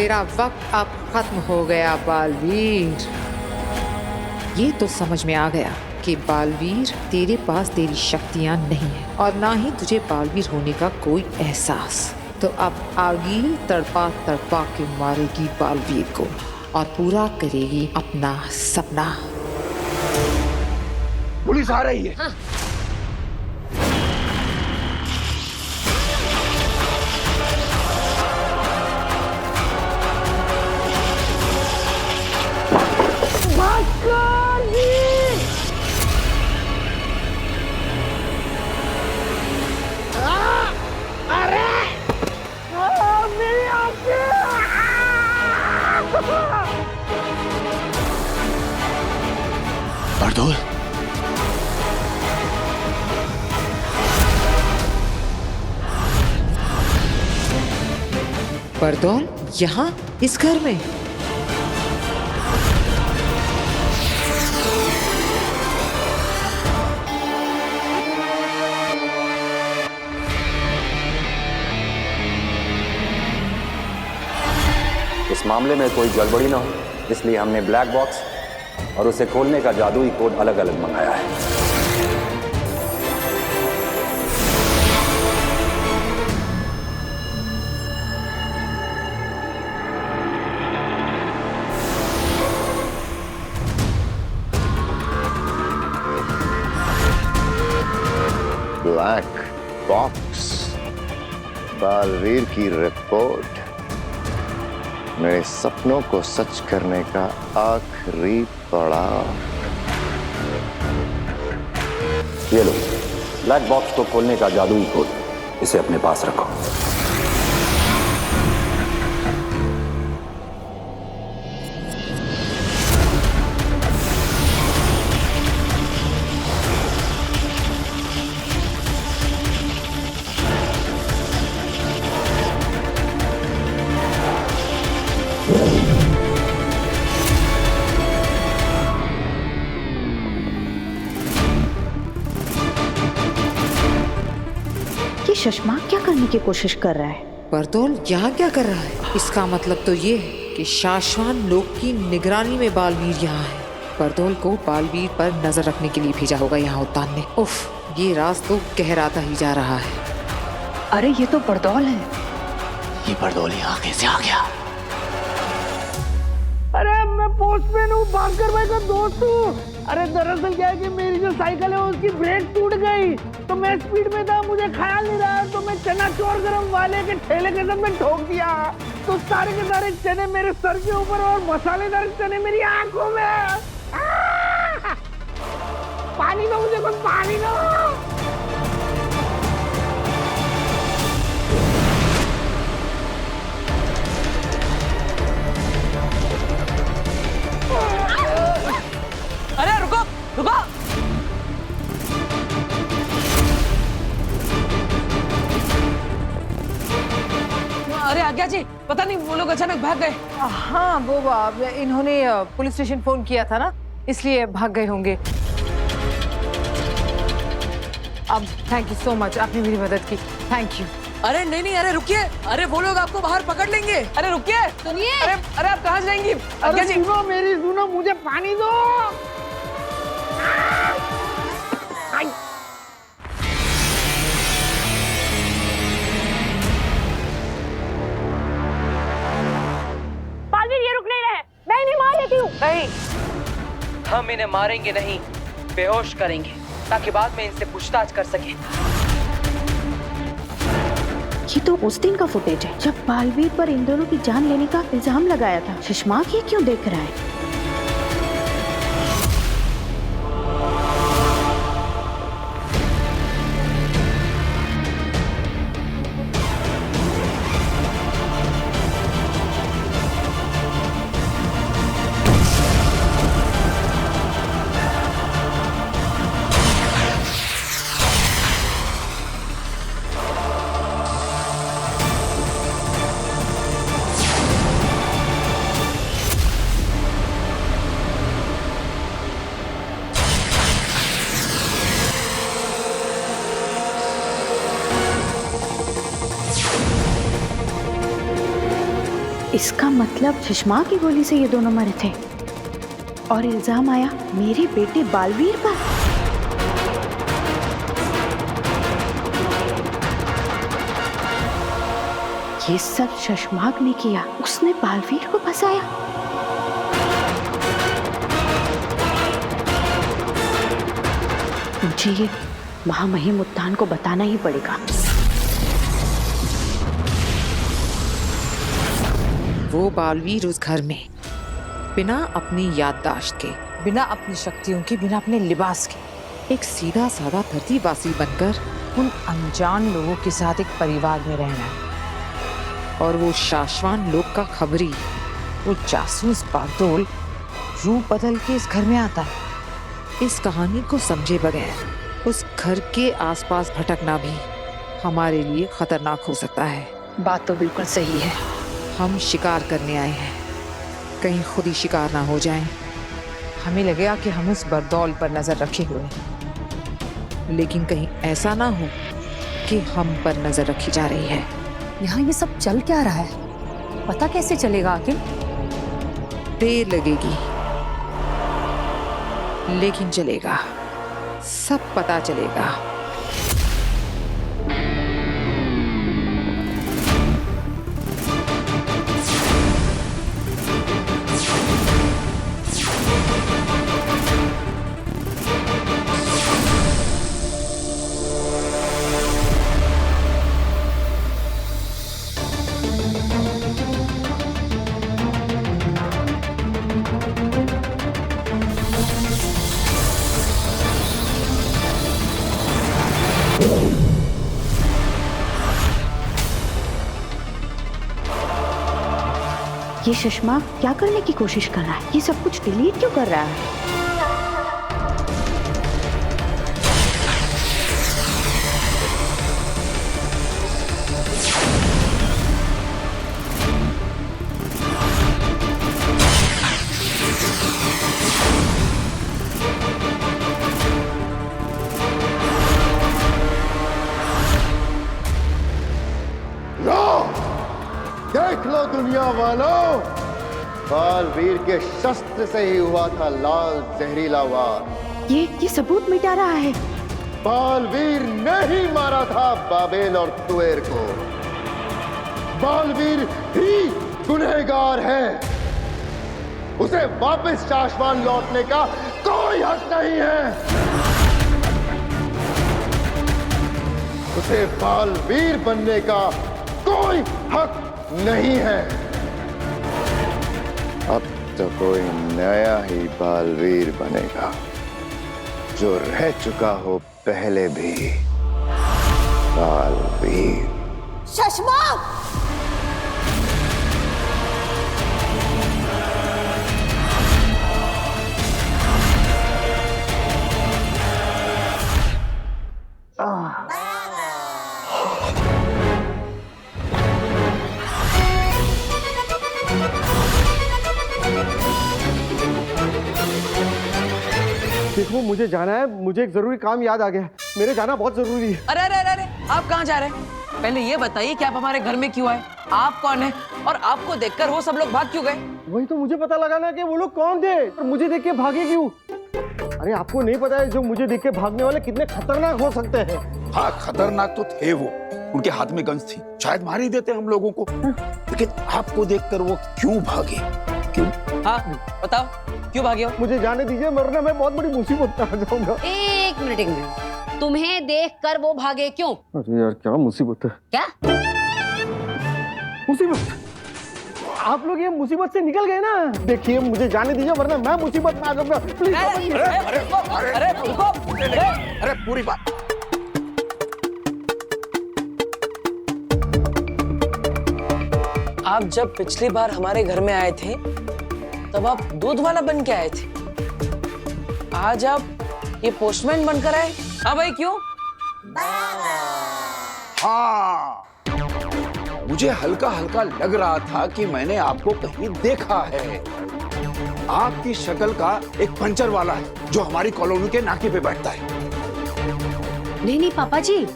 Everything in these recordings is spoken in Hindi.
तेरा वक्त अब खत्म हो गया बालवीर। ये तो समझ में आ गया कि बालवीर तेरे पास तेरी शक्तियां नहीं है और ना ही तुझे बालवीर होने का कोई एहसास। तो अब आगी तड़पा तड़पा के मारेगी बालवीर को और पूरा करेगी अपना सपना। पुलिस आ रही है। हाँ। बारदोल, बारदोल यहाँ इस घर में? इस मामले में कोई गड़बड़ी ना हो, इसलिए हमने ब्लैक बॉक्स और उसे खोलने का जादुई कोड अलग अलग मंगाया है। ब्लैक बॉक्स, बालवीर की रिपोर्ट, मेरे सपनों को सच करने का आखिरी पड़ाव। ये लो ब्लैक बॉक्स को खोलने का जादुई कोड, इसे अपने पास रखो। शशमाक क्या करने की कोशिश कर रहा है? बारदोल यहाँ क्या कर रहा है? इसका मतलब तो ये है कि शाश्वान लोक की निगरानी में बालवीर यहाँ है। बारदोल को बालवीर पर नजर रखने के लिए भेजा होगा यहाँ उद्यान ने। उफ, ये राज तो गहराता ही जा रहा है। अरे ये तो बारदोल है। ये बारदोल यहाँ कैसे आ गया? अरे मैं पोस्टमैन हूँ, भास्कर भाई का दोस्त हूँ। अरे दरअसल क्या है कि मेरी जो साइकिल है उसकी ब्रेक टूट गई, तो मैं स्पीड में था, मुझे ख्याल नहीं रहा, तो मैं चना चोर गरम वाले के ठेले के साथ में ठोक दिया। तो सारे के सारे चने मेरे सर के ऊपर और मसालेदार चने मेरी आंखों में। पानी दो मुझे, कुछ पानी दो। अरे रुको रुको। अरे आज्ञा जी, पता नहीं वो लोग अचानक भाग गए। हाँ वो इन्होंने पुलिस स्टेशन फोन किया था ना, इसलिए भाग गए होंगे। अब थैंक यू सो मच, आपने मेरी मदद की, थैंक यू। अरे नहीं नहीं, अरे रुकिए, अरे वो लोग आपको बाहर पकड़ लेंगे। अरे रुकिए, सुनिए। अरे आप कहाँ जाएंगी? आज्ञा जी सुनो मेरी, सुनो, मुझे पानी दो। बालवीर ये रुक नहीं रहे, मैं इन्हें मार लेती हूँ। नहीं, हम इन्हें मारेंगे नहीं, बेहोश करेंगे ताकि बाद में इनसे पूछताछ कर सके। ये तो उस दिन का फुटेज है जब बालवीर पर इन दोनों की जान लेने का इल्जाम लगाया था। शशमाक ये क्यों देख रहा है? इसका मतलब सुषमा की गोली से ये दोनों मरे थे और इल्जाम आया मेरे बेटे बालवीर पर। ये सब शशमाक ने किया, उसने बालवीर को फंसाया। मुझे ये महामहिम उत्तान को बताना ही पड़ेगा। वो बालवीर उस घर में बिना अपनी याददाश्त के, बिना अपनी शक्तियों के, बिना अपने लिबास के, एक सीधा साधा धरतीवासी बनकर उन अनजान लोगों के साथ एक परिवार में रहना है। और वो शाश्वान लोग का खबरी, वो जासूस बागडोल रूप बदल के इस घर में आता है। इस कहानी को समझे बगैर उस घर के आसपास भटकना भी हमारे लिए खतरनाक हो सकता है। बात तो बिल्कुल सही है। हम शिकार करने आए हैं, कहीं खुद ही शिकार ना हो जाएं। हमें लगेगा कि हम उस बरदौल पर नजर रखे हुए हैं, लेकिन कहीं ऐसा ना हो कि हम पर नजर रखी जा रही है। यहाँ ये सब चल क्या रहा है, पता कैसे चलेगा आखिर? देर लगेगी लेकिन चलेगा, सब पता चलेगा। ये सुषमा क्या करने की कोशिश कर रहा है? ये सब कुछ डिलीट क्यों कर रहा है? देख लो दुनिया वालों, बालवीर के शस्त्र से ही हुआ था लाल जहरीला वार। ये सबूत मिटा रहा है। बालवीर ने ही मारा था बाबेल और तुएर को। बालवीर ही गुनहगार है। उसे वापस शाश्वान लौटने का कोई हक नहीं है। उसे बालवीर बनने का कोई हक नहीं है। अब तो कोई नया ही बालवीर बनेगा, जो रह चुका हो पहले भी बालवीर। शशमाक! देखो मुझे जाना है, मुझे एक जरूरी काम याद आ गया। मेरे जाना बहुत जरूरी है। अरे अरे अरे अरे, आप कहाँ जा रहे हैं? पहले ये बताइए कि आप हमारे घर में क्यों आए? आप कौन है और आपको देखकर वो सब लोग भाग क्यों गए? वही तो मुझे पता लगाना कि वो लोग कौन थे और मुझे देख के भागे क्यों। अरे आपको नहीं पता है जो मुझे देख के भागने वाले कितने खतरनाक हो सकते हैं। हाँ खतरनाक तो थे वो, उनके हाथ में गन्स थी, शायद मार ही देते हम लोगों को। लेकिन आपको देखकर वो क्यों भागे? क्यों? हाँ बताओ, क्यों भागे हो? मुझे जाने दीजिए, वरना मैं बहुत बड़ी मुसीबत में आ जाऊंगा। एक मिनट, तुम्हें देखकर वो भागे क्यों? अरे यार क्या मुसीबत है। क्या मुसीबत? आप लोग ये मुसीबत से निकल गए ना। देखिए मुझे जाने दीजिए, वरना मैं मुसीबत में आ जाऊंगा। प्लीज अरे पूरी बात। आप जब पिछली बार हमारे घर में आए थे तब आप दूध वाला बन के आए थे, आज आप ये पोस्टमैन बनकर आए। हाँ भाई क्यों? हाँ मुझे हल्का हल्का लग रहा था कि मैंने आपको कहीं देखा है। आपकी शक्ल का एक पंचर वाला है जो हमारी कॉलोनी के नाके पे बैठता है। नहीं नहीं पापा जी,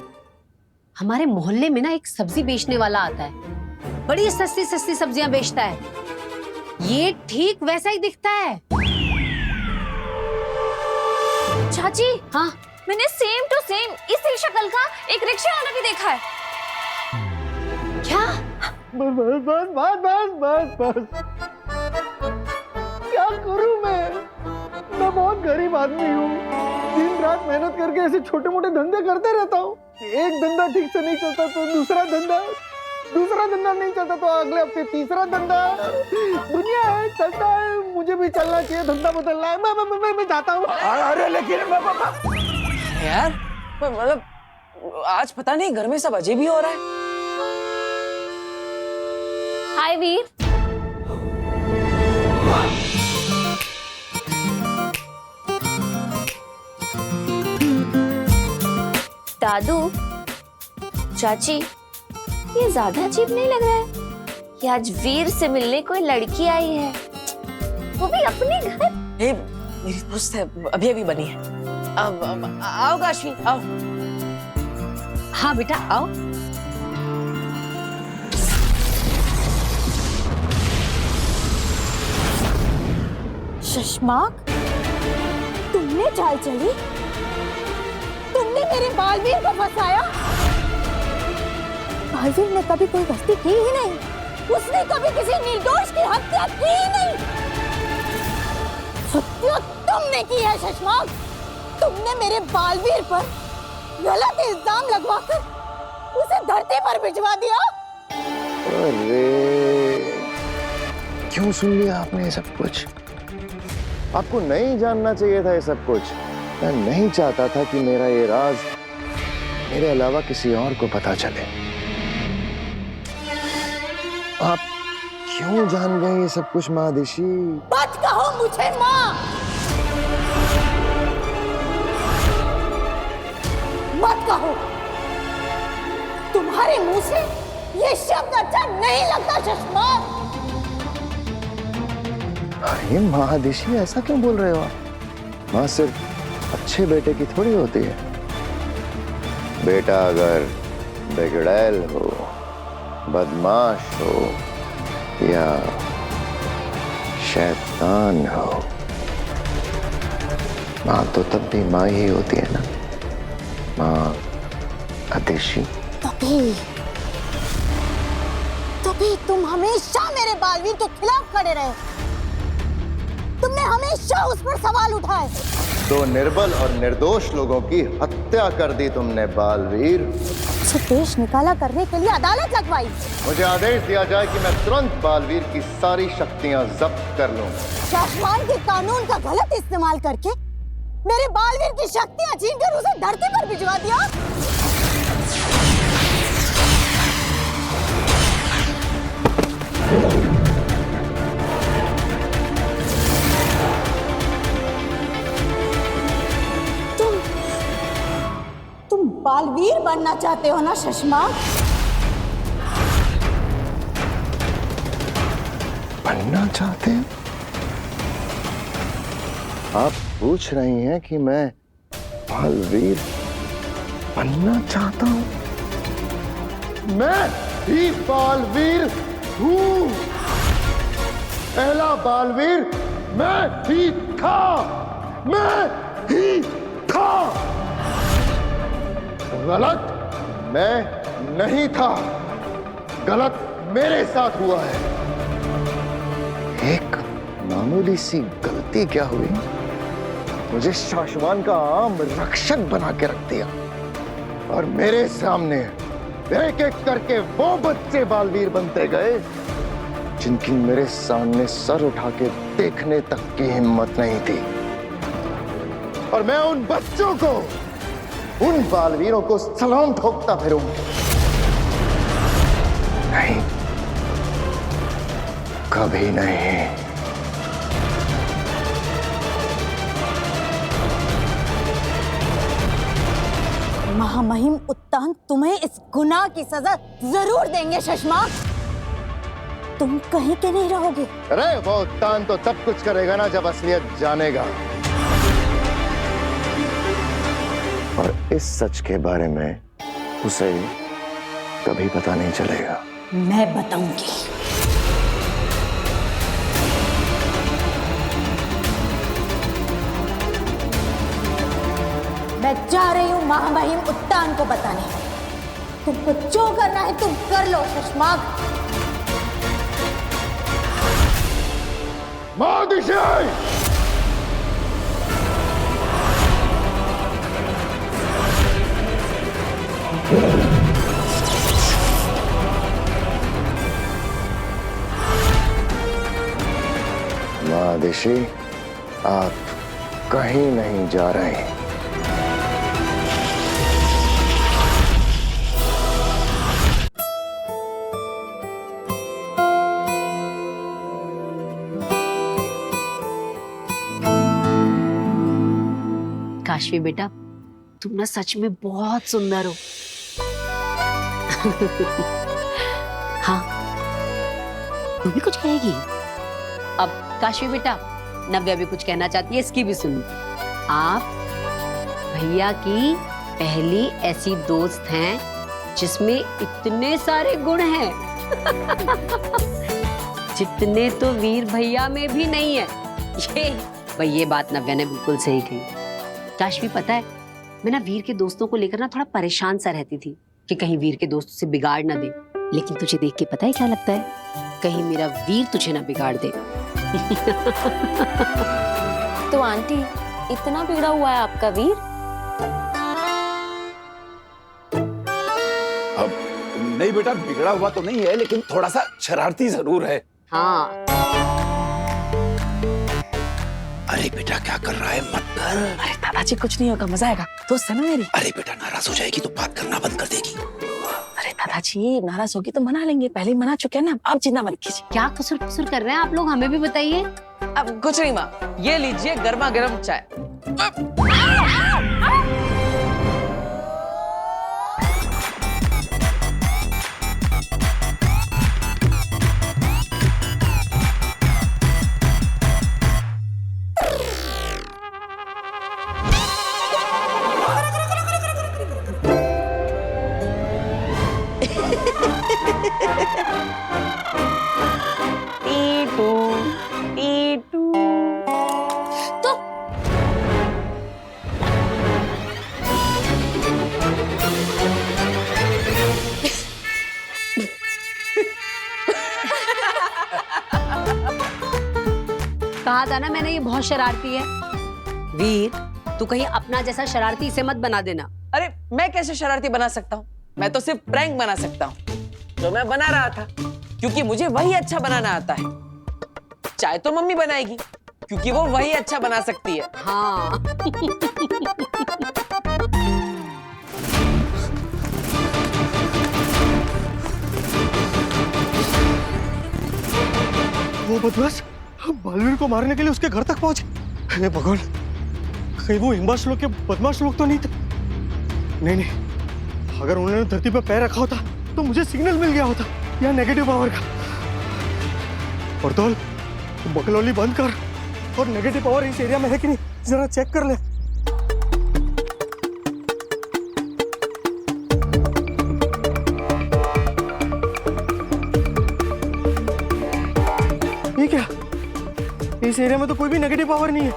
हमारे मोहल्ले में ना एक सब्जी बेचने वाला आता है, बड़ी सस्ती सस्ती सब्जियां बेचता है, ये ठीक वैसा ही दिखता है। चाची, हाँ, मैंने सेम टू सेम इसी शक्ल का एक रिक्शा वाला भी देखा है। क्या? बस बस बस बस बस बस क्या करूं मैं बहुत गरीब आदमी हूँ। दिन रात मेहनत करके ऐसे छोटे मोटे धंधे करते रहता हूँ। एक धंधा ठीक से नहीं चलता तो दूसरा धंधा नहीं चलता तो अगले हफ्ते तीसरा धंधा। दुनिया है, चलता है, मुझे भी चलना चाहिए, धंधा बदलना है। मैं जाता हूँ। अरे लेकिन यार मतलब आज पता नहीं घर में सब अजीब ही हो रहा है। हाय वीर। दादू, चाची, ये ज्यादा अजीब नहीं लग रहा है कि आज वीर से मिलने कोई लड़की आई है, वो भी अपने घर। ये मेरी दोस्त है, अभी बनी है। अब आओ काशी, आओ। हाँ बेटा आओ। शशमाक, तुमने चाल चली? तुमने मेरे बालवीर को फंसाया? बालवीर ने कभी कोई गलती की ही नहीं, उसने कभी किसी निर्दोष की हत्या की ही नहीं। हत्या तुमने की है शशमाक। तुमने मेरे बालवीर पर गलत इल्जाम लगवाकर उसे धरती पर भिजवा दिया। अरे क्यों सुन लिया आपने ये सब कुछ? आपको नहीं जानना चाहिए था ये सब कुछ। मैं नहीं चाहता था कि मेरा ये राज मेरे अलावा किसी और को पता चले। आप क्यों जान गए ये सब कुछ महादिशी? मत कहो मुझे माँ, मत कहो। तुम्हारे मुंह से ये शब्द अच्छा नहीं लगता शशमाक। अरे महादिशी, ऐसा क्यों बोल रहे हो आप? माँ सिर्फ अच्छे बेटे की थोड़ी होती है। बेटा अगर बिगड़ैल हो, बदमाश हो या शैतान हो, माँ तो तब भी माँ ही होती है ना। माँ आदेशी। तभी तुम हमेशा मेरे बालवीर के खिलाफ खड़े रहे। तुमने हमेशा उस पर सवाल उठाए। तो निर्बल और निर्दोष लोगों की हत्या कर दी तुमने बालवीर। उसे देश निकाला करने के लिए अदालत लगवाई। मुझे आदेश दिया जाए कि मैं तुरंत बालवीर की सारी शक्तियां जब्त कर लूं। शासमान के कानून का गलत इस्तेमाल करके मेरे बालवीर की शक्तियां छीनकर उसे धरती पर भिजवा दिया। तुम बालवीर बनना चाहते हो ना शशमाक? बनना चाहते हैं? आप पूछ रही हैं कि मैं बालवीर बनना चाहता हूं? मैं ही बालवीर हूं। पहला बालवीर मैं ही था। गलत मैं नहीं था, गलत मेरे साथ हुआ है। एक मामूली सी गलती क्या हुई, मुझे शासमान का आम रक्षक बना के रख दिया और मेरे सामने एक एक करके वो बच्चे बालवीर बनते गए जिनकी मेरे सामने सर उठा के देखने तक की हिम्मत नहीं थी। और मैं उन बच्चों को, उन बालवीरों को सलाम ठोकता फिरूंगा। नहीं, कभी नहीं। महामहिम उत्तान तुम्हें इस गुनाह की सजा जरूर देंगे शशमाक। तुम कहीं के नहीं रहोगे। अरे वो उत्तान तो तब कुछ करेगा ना जब असलियत जानेगा, और इस सच के बारे में उसे कभी पता नहीं चलेगा। मैं बताऊंगी। मैं जा रही हूं महामहिम उत्तान को बताने। तुमको जो करना है तुम कर लो शशमाग। महादिशाई! महादिशी, आप कहीं नहीं जा रहे। काशवी बेटा, तुम ना सच में बहुत सुंदर हो। हाँ, तू भी कुछ कहेगी? अब काशवी बेटा, नव्या भी कुछ कहना चाहती है, इसकी भी सुनो। आप भैया की पहली ऐसी दोस्त हैं जिसमें इतने सारे गुण हैं जितने तो वीर भैया में भी नहीं है। ये बात नव्या ने बिल्कुल सही कही। काशवी, पता है, मैं ना वीर के दोस्तों को लेकर ना थोड़ा परेशान सा रहती थी कि कहीं वीर के दोस्त उसे बिगाड़ ना दे। लेकिन तुझे देख के पता है क्या लगता है? कहीं मेरा वीर तुझे ना बिगाड़ दे। तो आंटी, इतना बिगड़ा हुआ है आपका वीर? अब नहीं बेटा, बिगड़ा हुआ तो नहीं है, लेकिन थोड़ा सा शरारती जरूर है। हाँ। अरे बेटा, क्या कर रहा है? मत कर। अरे दादाजी, कुछ नहीं होगा, मजा आएगा। दोस्त है ना मेरी। अरे बेटा, नाराज हो जाएगी तो बात करना बंद कर देगी। अरे दादाजी, नाराज होगी तो मना लेंगे, पहले ही मना चुके हैं ना, आप चिंता मत कीजिए। क्या कसूर कसूर कर रहे हैं आप लोग, हमें भी बताइए। अब कुछ नहीं माँ, ये लीजिए गर्मा गर्म चाय। कहा था ना मैंने, ये बहुत शरारती है। वीर, तू कहीं अपना जैसा शरारती इसे मत बना देना। अरे मैं कैसे शरारती बना सकता हूँ? मैं तो सिर्फ प्रैंक बना सकता हूँ, जो मैं बना रहा था, क्योंकि मुझे वही अच्छा बनाना आता है। चाय तो मम्मी बनाएगी, क्योंकि वो वही अच्छा बना सकती है। हाँ। वो बदमाश बालवीर को मारने के लिए उसके घर तक पहुंचे। हे भगवान, कहीं वो हिम्बाश लोग के बदमाश लोग तो नहीं थे? नहीं, अगर उन्होंने धरती पर पैर रखा होता तो मुझे सिग्नल मिल गया होता या नेगेटिव पावर का। पर्दौल, बकलौली बंद कर और नेगेटिव पावर इस एरिया में है कि नहीं जरा चेक कर ले। ठीक है, इस एरिया में तो कोई भी नेगेटिव पावर नहीं है।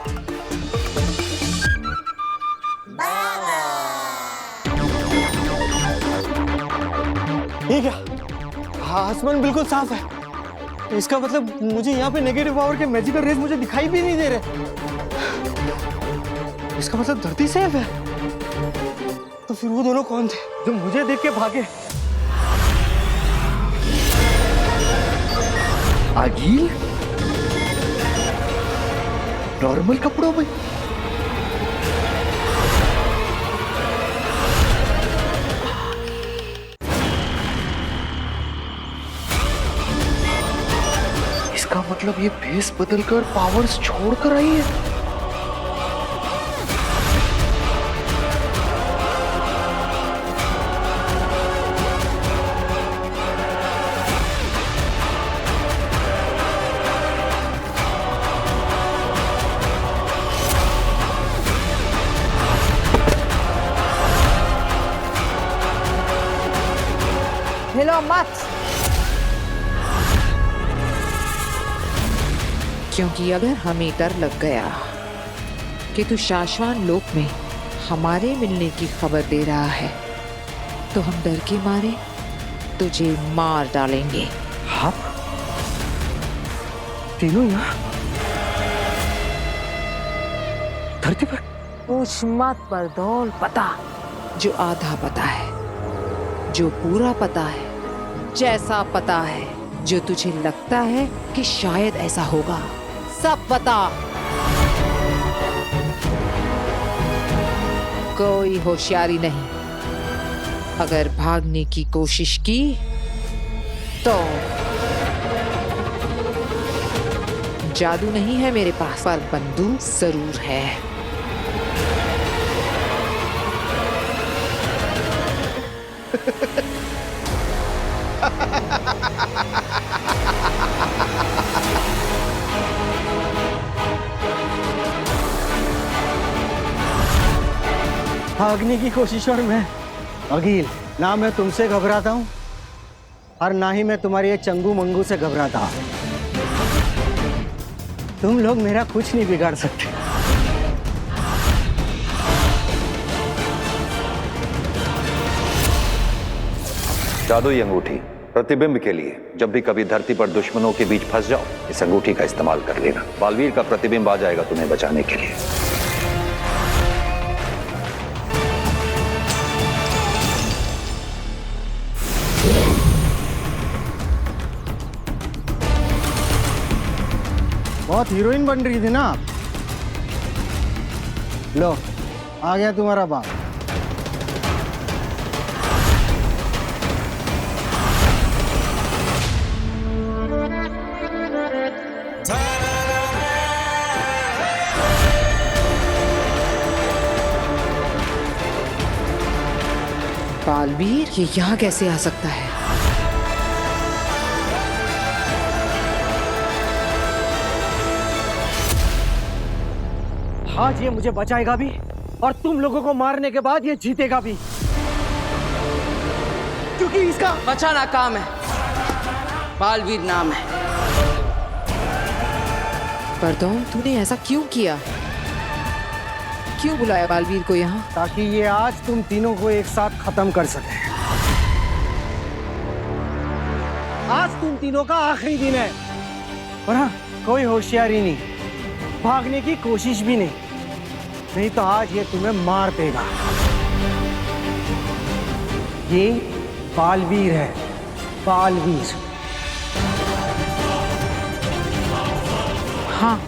ठीक है, आसमान बिल्कुल साफ है, तो इसका मतलब मुझे यहाँ पे नेगेटिव पावर के मैजिकल रेज मुझे दिखाई भी नहीं दे रहे। इसका मतलब धरती सेफ है। तो फिर वो दोनों कौन थे जो मुझे देख के भागे? आगिल नॉर्मल कपड़ों में? इसका मतलब ये भेस बदलकर पावर्स छोड़कर आई है। हिलो मत, क्योंकि अगर हमें डर लग गया कि तू शाश्वान लोक में हमारे मिलने की खबर दे रहा है, तो हम डर के मारे तुझे मार डालेंगे। आप तीनों यहाँ धरती पर? पूछ मत परदौल, पता जो आधा पता है, जो पूरा पता है, जैसा पता है, जो तुझे लगता है कि शायद ऐसा होगा, सब पता। कोई होशियारी नहीं। अगर भागने की कोशिश की तो जादू नहीं है मेरे पास, पर बंदूक जरूर है। भागने की कोशिश और मैं अकील, ना मैं तुमसे घबराता हूँ और ना ही मैं तुम्हारी ये चंगू मंगू से घबराता हूँ। तुम लोग मेरा कुछ नहीं बिगाड़ सकते। जादुई अंगूठी प्रतिबिंब के लिए जब भी कभी धरती पर दुश्मनों के बीच फंस जाओ, इस अंगूठी का इस्तेमाल कर लेना। बालवीर का प्रतिबिंब आ जाएगा तुम्हें बचाने के लिए। बहुत हीरोइन बन रही थी ना आप। लो, आ गया तुम्हारा बाप। बालवीर ये यहाँ कैसे आ सकता है? आज ये मुझे बचाएगा भी और तुम लोगों को मारने के बाद ये जीतेगा भी, क्योंकि इसका बचाना काम है, बालवीर नाम है। परदौल, तूने ऐसा क्यों किया? क्यों बुलाया बालवीर को यहाँ? ताकि ये आज तुम तीनों को एक साथ खत्म कर सके। आज तुम तीनों का आखिरी दिन है, और हाँ, कोई होशियारी नहीं, भागने की कोशिश भी नहीं तो आज ये तुम्हें मार देगा। ये बालवीर है, बालवीर। हाँ,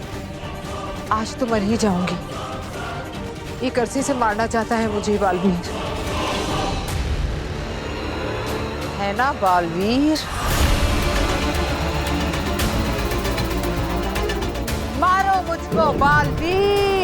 आज तो मर ही जाऊंगी। एक अरसे से मारना चाहता है मुझे बालवीर, है ना बालवीर? मारो मुझको बालवीर।